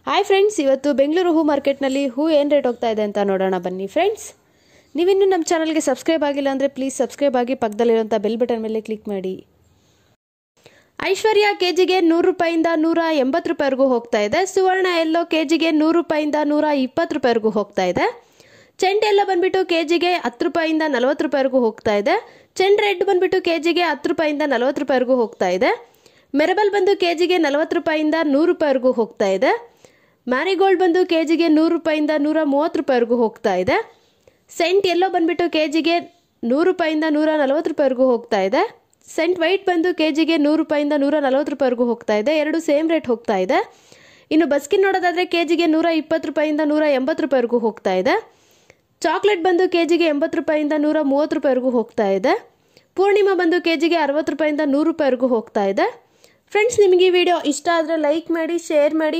Hi friends, ಇವತ್ತು ಬೆಂಗಳೂರು ಹೂ ಮಾರ್ಕೆಟ್ನಲ್ಲಿ ಹೂ ಏನು ರೇಟ್ ಹೋಗ್ತಾ ಇದೆ ಅಂತ ನೋಡೋಣ ಬನ್ನಿ ಫ್ರೆಂಡ್ಸ್. ನೀವಿನ್ನೂ ನಮ್ಮ ಚಾನಲ್ಗೆ ಸಬ್ಸ್ಕ್ರೈಬ್ ಆಗಿಲ್ಲ ಅಂದರೆ ಪ್ಲೀಸ್ ಸಬ್ಸ್ಕ್ರೈಬ್ ಆಗಿ ಪಕ್ಕದಲ್ಲಿರುವಂಥ ಬೆಲ್ ಬಟನ್ ಮೇಲೆ ಕ್ಲಿಕ್ ಮಾಡಿ. ಐಶ್ವರ್ಯ ಕೆಜಿಗೆ 100 ರೂಪಾಯಿಂದ 180 ರೂಪಾಯಿವರೆಗೂ ಹೋಗ್ತಾ ಇದೆ. ಸುವರ್ಣ ಎಲ್ಲೋ ಕೆಜಿಗೆ 100 ರೂಪಾಯಿಂದ 120 ರೂಪಾಯಿವರೆಗೂ ಹೋಗ್ತಾ ಇದೆ. ಚೆಂಡು ಎಲ್ಲ ಬಂದ್ಬಿಟ್ಟು ಕೆಜಿಗೆ 10 ರೂಪಾಯಿಂದ 40 ರೂಪಾಯಿವರೆಗೂ ಹೋಗ್ತಾ ಇದೆ. ಚೆಂಡು ರೆಡ್ ಬಂದ್ಬಿಟ್ಟು ಕೆಜಿಗೆ 10 ರೂಪಾಯಿಂದ 40 ರೂಪಾಯಿವರೆಗೂ ಹೋಗ್ತಾ ಇದೆ. ಮೆರಬಲ್ ಬಂದು ಕೆಜಿಗೆ 40 ರೂಪಾಯಿಂದ 100 ರೂಪಾಯಿವರೆಗೂ ಹೋಗ್ತಾ ಇದೆ. ಮ್ಯಾರಿಗೋಲ್ಡ್ ಬಂದು ಕೆಜಿಗೆ 100 ರೂಪಾಯಿಂದ 130 ರೂಪಾಯಿವರೆಗೂ ಹೋಗ್ತಾ ಇದೆ. ಸೆಂಟ್ ಎಲ್ಲೋ ಬಂದ್ಬಿಟ್ಟು ಕೆಜಿಗೆ 100 ರೂಪಾಯಿಂದ 140 ರೂಪಾಯಿವರೆಗೂ ಹೋಗ್ತಾ ಇದೆ. ಸೆಂಟ್ ವೈಟ್ ಬಂದು ಕೆಜಿಗೆ 100 ರೂಪಾಯಿಂದ 140 ರೂಪಾಯಿವರೆಗೂ ಹೋಗ್ತಾ ಇದೆ. ಎರಡು ಸೇಮ್ ರೇಟ್ ಹೋಗ್ತಾ ಇದೆ. ಇನ್ನು ಬಸ್ಕಿನ್ ನೋಡೋದಾದರೆ ಕೆಜಿಗೆ 120 ರೂಪಾಯಿಂದ 180 ರೂಪಾಯಿವರೆಗೂ ಹೋಗ್ತಾ ಇದೆ. ಚಾಕ್ಲೇಟ್ ಬಂದು ಕೆಜಿಗೆ 80 ರೂಪಾಯಿಂದ 130 ರೂಪಾಯಿವರೆಗೂ ಹೋಗ್ತಾ ಇದೆ. ಪೂರ್ಣಿಮಾ ಬಂದು ಕೆಜಿಗೆ 60 ರೂಪಾಯಿಂದ 100 ರೂಪಾಯಿವರೆಗೂ ಹೋಗ್ತಾ ಇದೆ. ಫ್ರೆಂಡ್ಸ್, ನಿಮಗೆ ಈ ವಿಡಿಯೋ ಇಷ್ಟ ಆದರೆ ಲೈಕ್ ಮಾಡಿ, ಶೇರ್ ಮಾಡಿ.